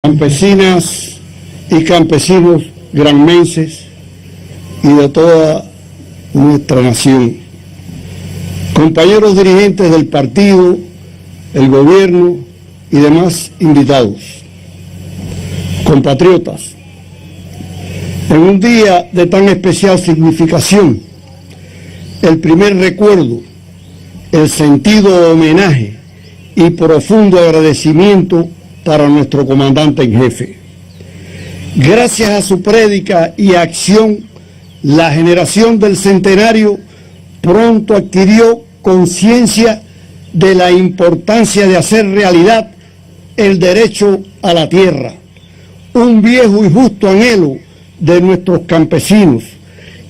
campesinas y campesinos granmenses y de toda nuestra nación, compañeros dirigentes del partido, el gobierno y demás invitados, compatriotas, en un día de tan especial significación, el primer recuerdo, el sentido homenaje y profundo agradecimiento para nuestro comandante en jefe. Gracias a su prédica y acción, la generación del centenario pronto adquirió conciencia de la importancia de hacer realidad el derecho a la tierra, un viejo y justo anhelo de nuestros campesinos,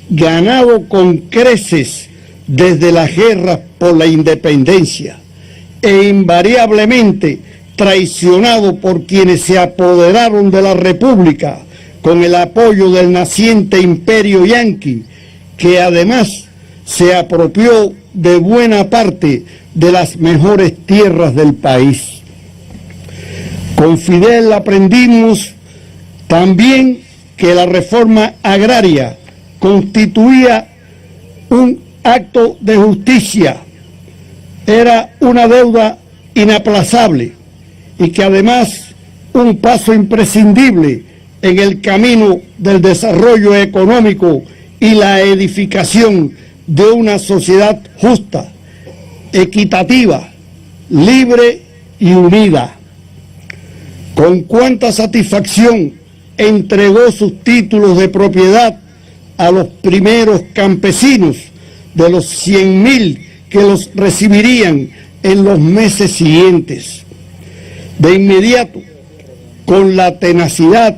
ganado con creces desde las guerras por la independencia e invariablemente traicionado por quienes se apoderaron de la República con el apoyo del naciente imperio yanqui, que además se apropió de buena parte de las mejores tierras del país. Con Fidel aprendimos también que la reforma agraria constituía un acto de justicia, era una deuda inaplazable y que además un paso imprescindible en el camino del desarrollo económico y la edificación de una sociedad justa, equitativa, libre y unida. Con cuánta satisfacción entregó sus títulos de propiedad a los primeros campesinos de los 100.000 que los recibirían en los meses siguientes. De inmediato, con la tenacidad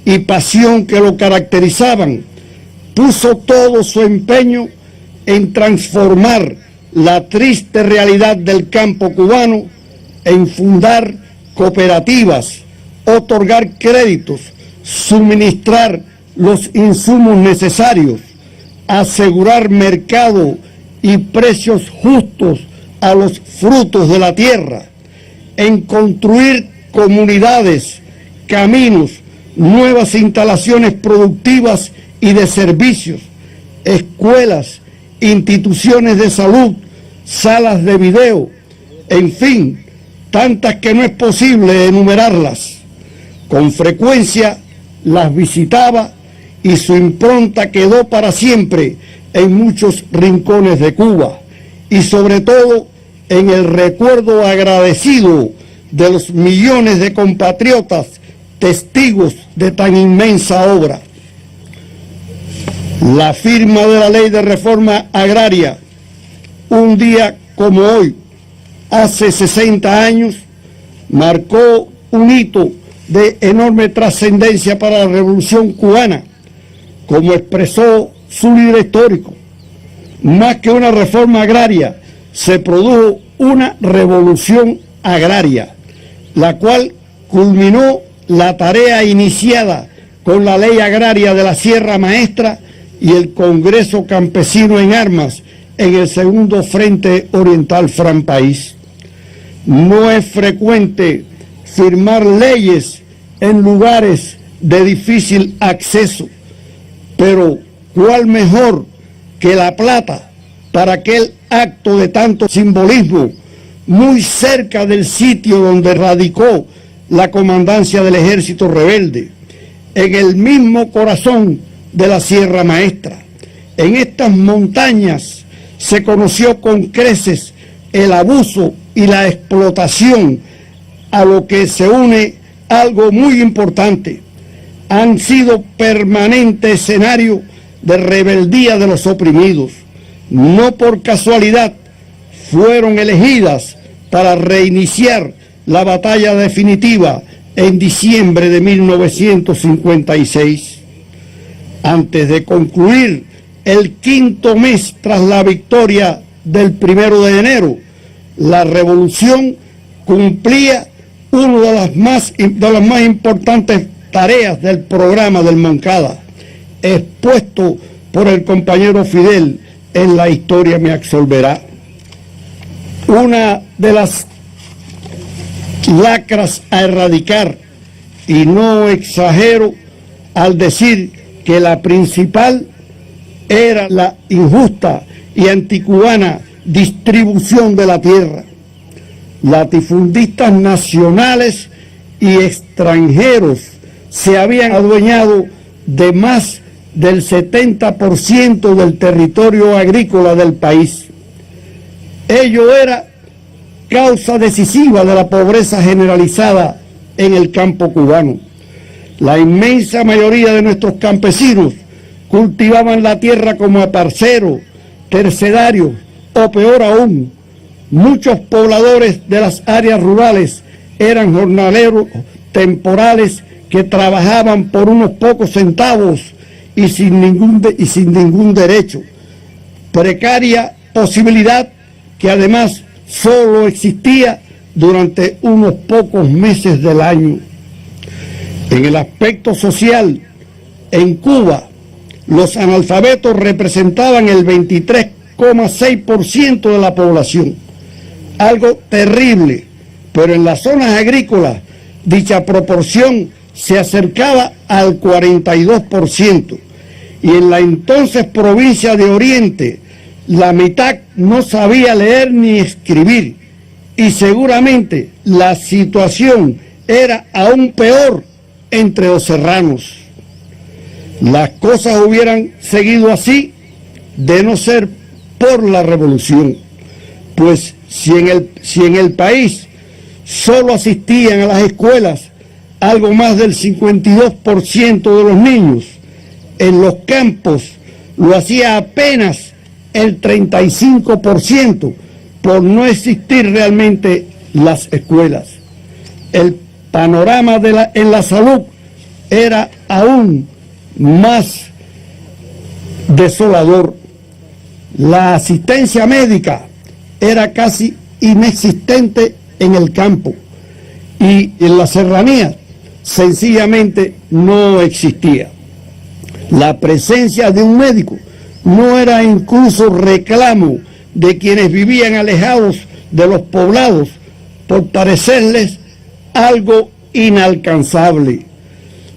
y pasión que lo caracterizaban, puso todo su empeño en transformar la triste realidad del campo cubano, en fundar cooperativas, otorgar créditos, suministrar los insumos necesarios, asegurar mercado y precios justos a los frutos de la tierra, en construir comunidades, caminos, nuevas instalaciones productivas y de servicios, escuelas, instituciones de salud, salas de video, en fin, tantas que no es posible enumerarlas. Con frecuencia las visitaba y su impronta quedó para siempre en muchos rincones de Cuba y sobre todo en el recuerdo agradecido de los millones de compatriotas testigos de tan inmensa obra. La firma de la Ley de Reforma Agraria, un día como hoy, hace 60 años, marcó un hito de enorme trascendencia para la Revolución Cubana, como expresó su líder histórico. Más que una reforma agraria, se produjo una revolución agraria, la cual culminó la tarea iniciada con la Ley Agraria de la Sierra Maestra y el Congreso Campesino en Armas en el Segundo Frente Oriental Fran País. No es frecuente firmar leyes en lugares de difícil acceso, pero ¿cuál mejor que La Plata para aquel acto de tanto simbolismo, muy cerca del sitio donde radicó la comandancia del ejército rebelde, en el mismo corazón de la Sierra Maestra? En estas montañas se conoció con creces el abuso y la explotación, a lo que se une algo muy importante: han sido permanente escenario de rebeldía de los oprimidos. No por casualidad fueron elegidas para reiniciar la batalla definitiva en diciembre de 1956. Antes de concluir el quinto mes tras la victoria del 1 de enero, la revolución cumplía una de las más importantes tareas del programa del Moncada, expuesto por el compañero Fidel en La Historia me absolverá. Una de las lacras a erradicar Y no exagero al decir que la principal era la injusta y anticubana distribución de la tierra. Latifundistas nacionales y extranjeros se habían adueñado de más del 70% del territorio agrícola del país. Ello era causa decisiva de la pobreza generalizada en el campo cubano. La inmensa mayoría de nuestros campesinos cultivaban la tierra como aparceros, tercedarios o peor aún, muchos pobladores de las áreas rurales eran jornaleros temporales que trabajaban por unos pocos centavos y sin ningún derecho. Precaria posibilidad que además solo existía durante unos pocos meses del año. En el aspecto social, en Cuba, los analfabetos representaban el 23,6% de la población. Algo terrible, pero en las zonas agrícolas dicha proporción se acercaba al 42%, y en la entonces provincia de Oriente la mitad no sabía leer ni escribir, y seguramente la situación era aún peor entre los serranos. Las cosas hubieran seguido así de no ser por la revolución, pues si en el país solo asistían a las escuelas algo más del 52% de los niños, en los campos lo hacía apenas el 35%, por no existir realmente las escuelas. El panorama en la salud era aún más desolador. La asistencia médica era casi inexistente en el campo y en la serranía sencillamente no existía. La presencia de un médico no era incluso reclamo de quienes vivían alejados de los poblados por parecerles algo inalcanzable.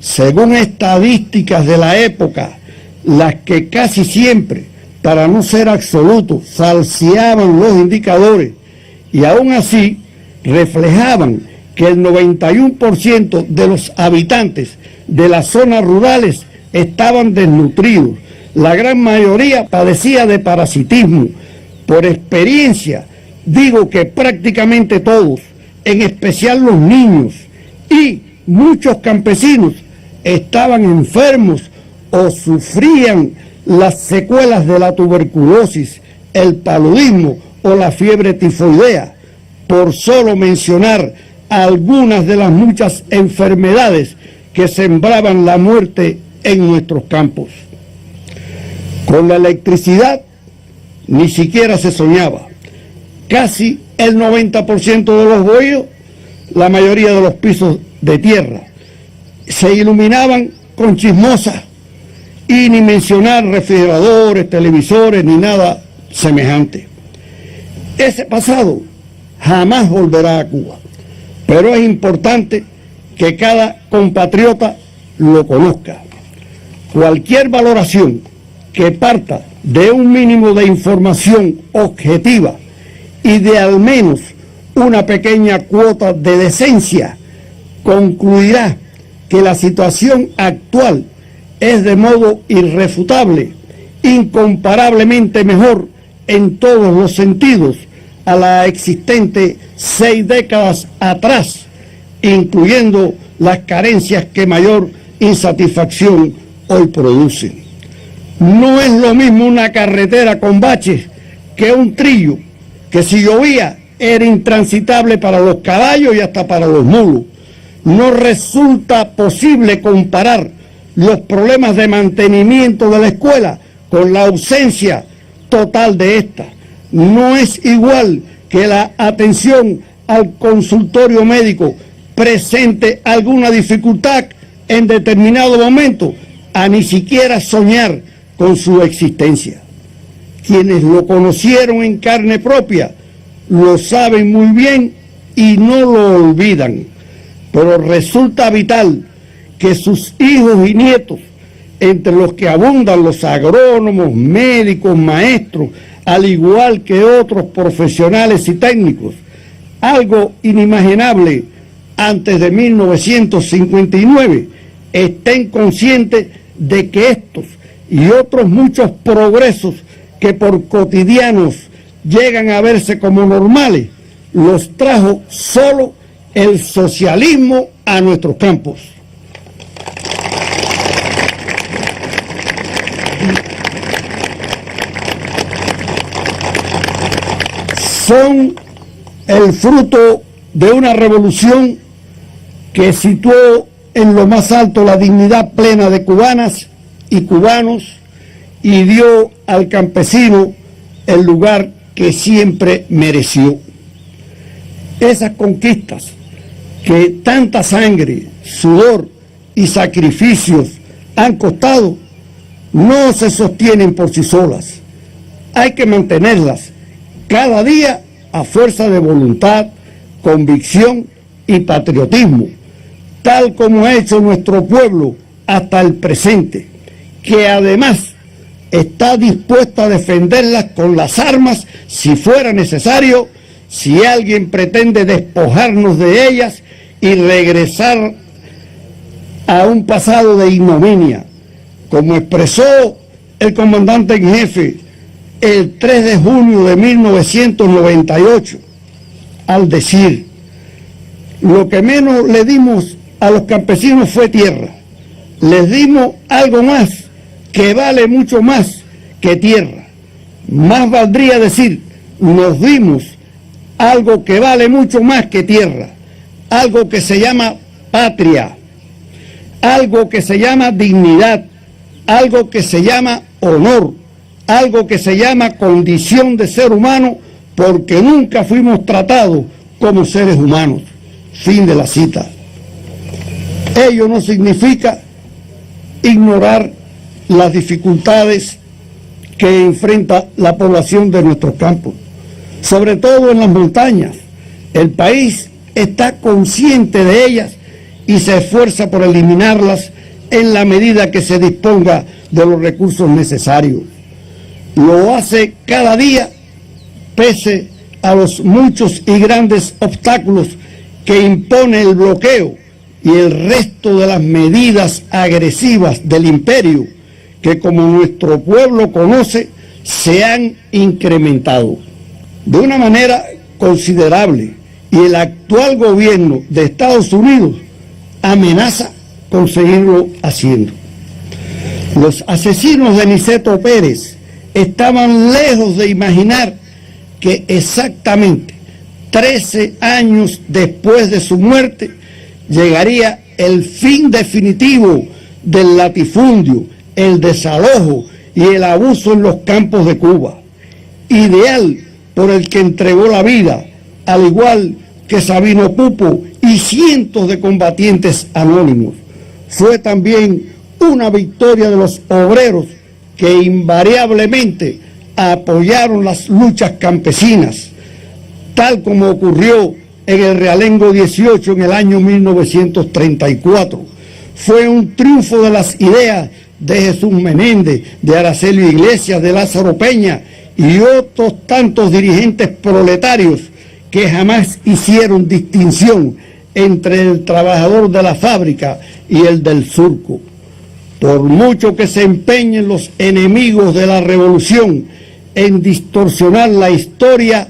Según estadísticas de la época, las que casi siempre, para no ser absolutos, falseaban los indicadores y aún así reflejaban que el 91% de los habitantes de las zonas rurales estaban desnutridos. La gran mayoría padecía de parasitismo. Por experiencia digo que prácticamente todos, en especial los niños y muchos campesinos, estaban enfermos o sufrían las secuelas de la tuberculosis, el paludismo o la fiebre tifoidea, por solo mencionar algunas de las muchas enfermedades que sembraban la muerte en nuestros campos. Con la electricidad ni siquiera se soñaba. Casi el 90% de los bohíos, la mayoría de los pisos de tierra, se iluminaban con chismosas, y ni mencionar refrigeradores, televisores, ni nada semejante. Ese pasado jamás volverá a Cuba, pero es importante que cada compatriota lo conozca. Cualquier valoración que parta de un mínimo de información objetiva y de al menos una pequeña cuota de decencia concluirá que la situación actual es de modo irrefutable, incomparablemente mejor en todos los sentidos a la existente 6 décadas atrás, incluyendo las carencias que mayor insatisfacción hoy producen. No es lo mismo una carretera con baches que un trillo, que si llovía era intransitable para los caballos y hasta para los mulos. No resulta posible comparar los problemas de mantenimiento de la escuela con la ausencia total de esta. No es igual que la atención al consultorio médico presente alguna dificultad en determinado momento, a ni siquiera soñar con su existencia. Quienes lo conocieron en carne propia lo saben muy bien y no lo olvidan. pero resulta vital que sus hijos y nietos, entre los que abundan los agrónomos, médicos, maestros, al igual que otros profesionales y técnicos, algo inimaginable antes de 1959, estén conscientes de que estos y otros muchos progresos que por cotidianos llegan a verse como normales, los trajo solo el socialismo a nuestros campos. Son el fruto de una revolución que situó en lo más alto la dignidad plena de cubanas y cubanos y dio al campesino el lugar que siempre mereció. Esas conquistas que tanta sangre, sudor y sacrificios han costado no se sostienen por sí solas. Hay que mantenerlas cada día a fuerza de voluntad, convicción y patriotismo, tal como ha hecho nuestro pueblo hasta el presente, que además está dispuesto a defenderlas con las armas si fuera necesario, si alguien pretende despojarnos de ellas y regresar a un pasado de ignominia, como expresó el comandante en jefe el 3 de junio de 1998, al decir: lo que menos le dimos a los campesinos fue tierra, les dimos algo más que vale mucho más que tierra. Más valdría decir, nos dimos algo que vale mucho más que tierra, algo que se llama patria, algo que se llama dignidad, algo que se llama honor, algo que se llama condición de ser humano, porque nunca fuimos tratados como seres humanos. Fin de la cita. Ello no significa ignorar las dificultades que enfrenta la población de nuestros campos, sobre todo en las montañas. El país está consciente de ellas y se esfuerza por eliminarlas en la medida que se disponga de los recursos necesarios. Lo hace cada día pese a los muchos y grandes obstáculos que impone el bloqueo y el resto de las medidas agresivas del imperio que, como nuestro pueblo conoce, se han incrementado de una manera considerable, y el actual gobierno de Estados Unidos amenaza con seguirlo haciendo. Los asesinos de Niceto Pérez estaban lejos de imaginar que exactamente 13 años después de su muerte llegaría el fin definitivo del latifundio, el desalojo y el abuso en los campos de Cuba, ideal por el que entregó la vida, al igual que Sabino Pupo y cientos de combatientes anónimos. Fue también una victoria de los obreros que invariablemente apoyaron las luchas campesinas, tal como ocurrió en el Realengo 18 en el año 1934. Fue un triunfo de las ideas de Jesús Menéndez, de Aracelio Iglesias, de Lázaro Peña y otros tantos dirigentes proletarios que jamás hicieron distinción entre el trabajador de la fábrica y el del surco. Por mucho que se empeñen los enemigos de la revolución en distorsionar la historia,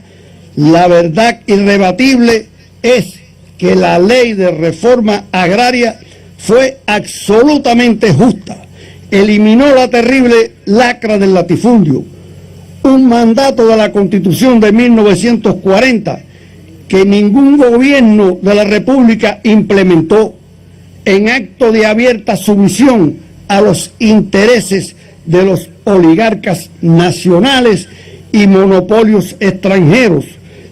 la verdad irrebatible es que la ley de reforma agraria fue absolutamente justa. Eliminó la terrible lacra del latifundio, un mandato de la Constitución de 1940 que ningún gobierno de la República implementó, en acto de abierta sumisión a los intereses de los oligarcas nacionales y monopolios extranjeros,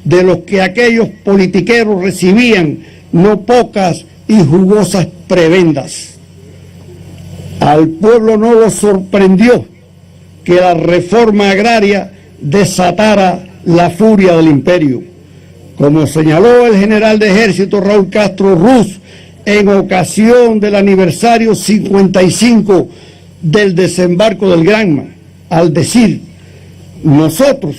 de los que aquellos politiqueros recibían no pocas y jugosas prebendas. Al pueblo no lo sorprendió que la reforma agraria desatara la furia del imperio. Como señaló el general de ejército Raúl Castro Ruz en ocasión del aniversario 55 del desembarco del Granma, al decir: nosotros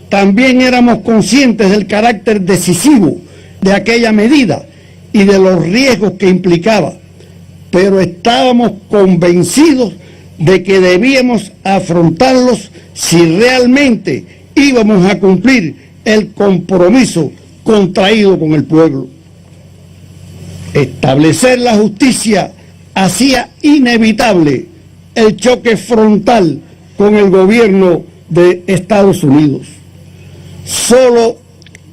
también éramos conscientes del carácter decisivo de aquella medida y de los riesgos que implicaba, pero estábamos convencidos de que debíamos afrontarlos si realmente íbamos a cumplir el compromiso contraído con el pueblo. Establecer la justicia hacía inevitable el choque frontal con el gobierno de Estados Unidos. Solo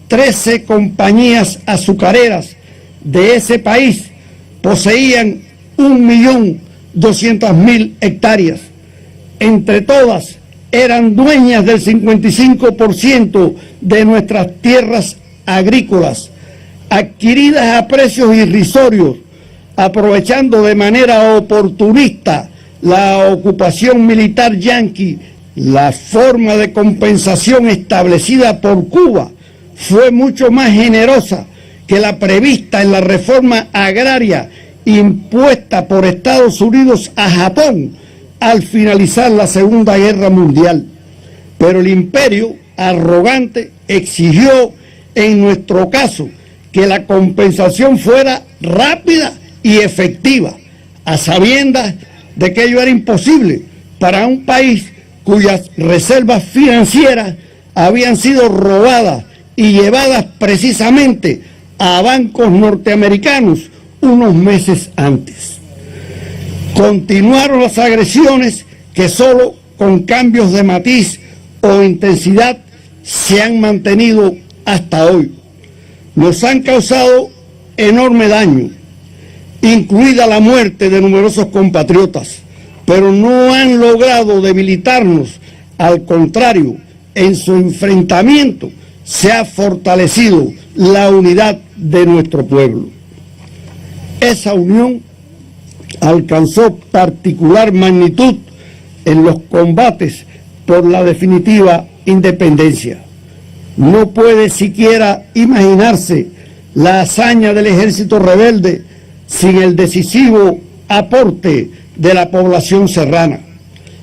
13 compañías azucareras de ese país poseían 1.200.000 hectáreas. Entre todas, eran dueñas del 55% de nuestras tierras agrícolas, adquiridas a precios irrisorios, aprovechando de manera oportunista la ocupación militar yanqui. La forma de compensación establecida por Cuba fue mucho más generosa que la prevista en la reforma agraria impuesta por Estados Unidos a Japón al finalizar la Segunda Guerra Mundial. Pero el imperio arrogante exigió en nuestro caso que la compensación fuera rápida y efectiva, a sabiendas de que ello era imposible para un país cuyas reservas financieras habían sido robadas y llevadas precisamente a bancos norteamericanos unos meses antes. Continuaron las agresiones que solo con cambios de matiz o intensidad se han mantenido hasta hoy. Nos han causado enorme daño, incluida la muerte de numerosos compatriotas, pero no han logrado debilitarnos. Al contrario, en su enfrentamiento se ha fortalecido la unidad de nuestro pueblo. Esa unión alcanzó particular magnitud en los combates por la definitiva independencia. No puede siquiera imaginarse la hazaña del ejército rebelde sin el decisivo aporte de la población serrana.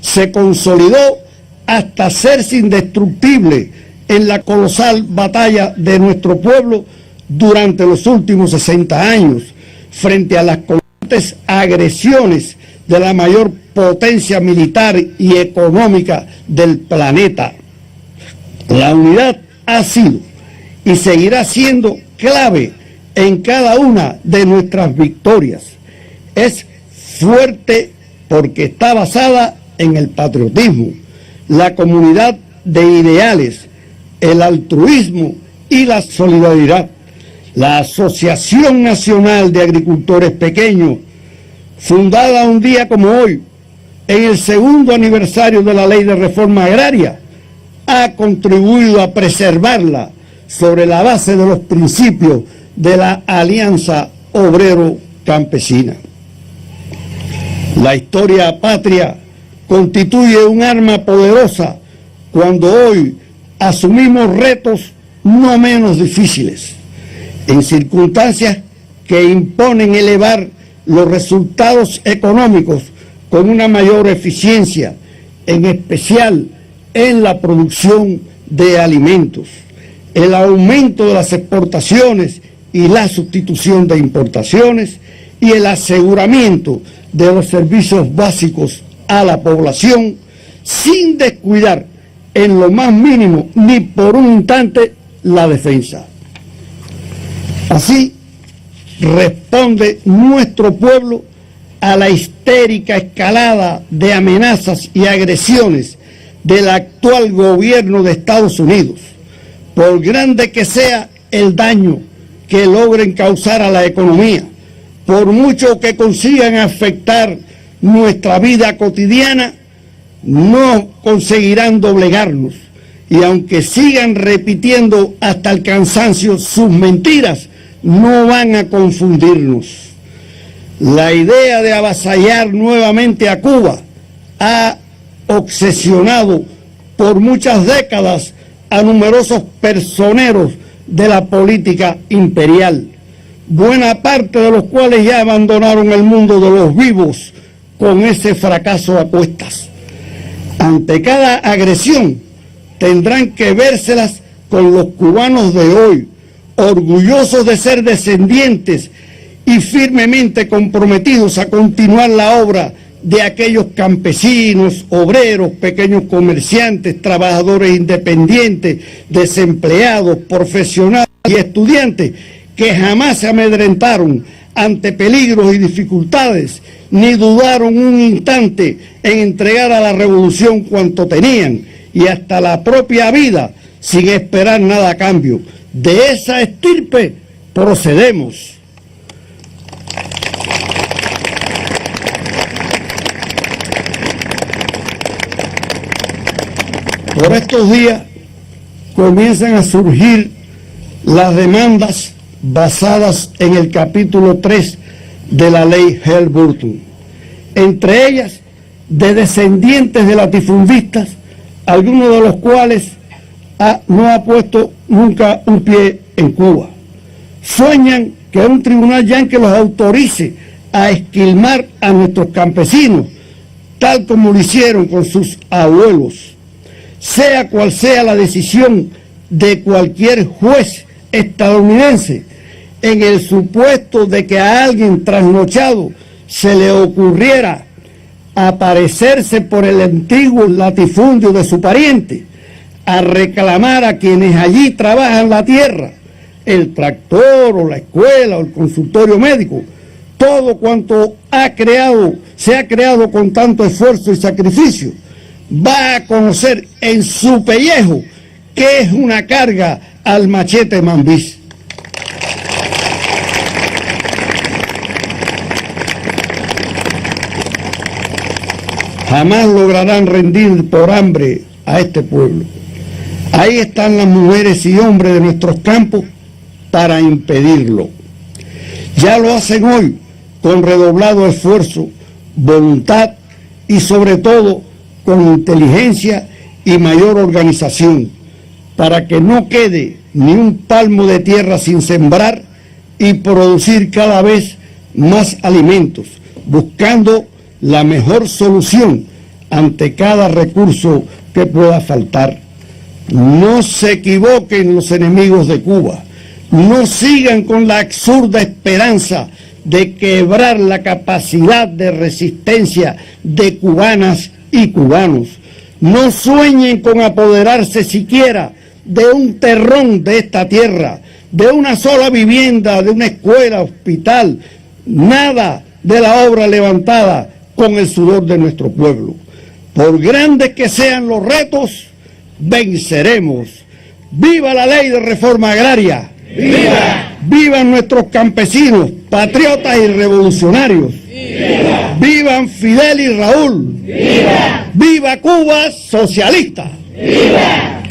Se consolidó hasta hacerse indestructible en la colosal batalla de nuestro pueblo durante los últimos 60 años, frente a las constantes agresiones de la mayor potencia militar y económica del planeta. La unidad ha sido y seguirá siendo clave en cada una de nuestras victorias. Es fuerte porque está basada en el patriotismo, la comunidad de ideales, el altruismo y la solidaridad. La Asociación Nacional de Agricultores Pequeños, fundada un día como hoy, en el segundo aniversario de la Ley de Reforma Agraria, ha contribuido a preservarla sobre la base de los principios de la Alianza Obrero-Campesina. La historia patria constituye un arma poderosa cuando hoy asumimos retos no menos difíciles, en circunstancias que imponen elevar los resultados económicos con una mayor eficiencia, en especial en la producción de alimentos, el aumento de las exportaciones y la sustitución de importaciones y el aseguramiento de los servicios básicos a la población, sin descuidar en lo más mínimo ni por un instante la defensa. Así responde nuestro pueblo a la histérica escalada de amenazas y agresiones del actual gobierno de Estados Unidos, por grande que sea el daño que logren causar a la economía, por mucho que consigan afectar nuestra vida cotidiana, no conseguirán doblegarnos, y aunque sigan repitiendo hasta el cansancio sus mentiras, no van a confundirnos. La idea de avasallar nuevamente a Cuba ha obsesionado por muchas décadas a numerosos personeros de la política imperial. buena parte de los cuales ya abandonaron el mundo de los vivos con ese fracaso a cuestas. Ante cada agresión tendrán que vérselas con los cubanos de hoy, orgullosos de ser descendientes y firmemente comprometidos a continuar la obra de aquellos campesinos, obreros, pequeños comerciantes, trabajadores independientes, desempleados, profesionales y estudiantes que jamás se amedrentaron ante peligros y dificultades, ni dudaron un instante en entregar a la revolución cuanto tenían y hasta la propia vida sin esperar nada a cambio. De esa estirpe procedemos. Por estos días comienzan a surgir las demandas basadas en el capítulo 3 de la ley Helms-Burton, entre ellas de descendientes de latifundistas, algunos de los cuales no ha puesto nunca un pie en Cuba. Sueñan que un tribunal yanqui los autorice a esquilmar a nuestros campesinos, tal como lo hicieron con sus abuelos. Sea cual sea la decisión de cualquier juez estadounidense, en el supuesto de que a alguien trasnochado se le ocurriera aparecerse por el antiguo latifundio de su pariente, a reclamar a quienes allí trabajan la tierra, el tractor o la escuela o el consultorio médico, todo cuanto se ha creado con tanto esfuerzo y sacrificio, va a conocer en su pellejo que es una carga al machete mambís. Jamás lograrán rendir por hambre a este pueblo. Ahí están las mujeres y hombres de nuestros campos para impedirlo. Ya lo hacen hoy con redoblado esfuerzo, voluntad y sobre todo con inteligencia y mayor organización, para que no quede ni un palmo de tierra sin sembrar y producir cada vez más alimentos, buscando la mejor solución ante cada recurso que pueda faltar. No se equivoquen los enemigos de Cuba, no sigan con la absurda esperanza de quebrar la capacidad de resistencia de cubanas y cubanos. No sueñen con apoderarse siquiera de un terrón de esta tierra, de una sola vivienda, de una escuela, hospital, nada de la obra levantada con el sudor de nuestro pueblo. Por grandes que sean los retos, venceremos. ¡Viva la ley de reforma agraria! ¡Viva! ¡Vivan nuestros campesinos, patriotas y revolucionarios! ¡Viva! ¡Vivan Fidel y Raúl! ¡Viva! ¡Viva Cuba socialista! ¡Viva!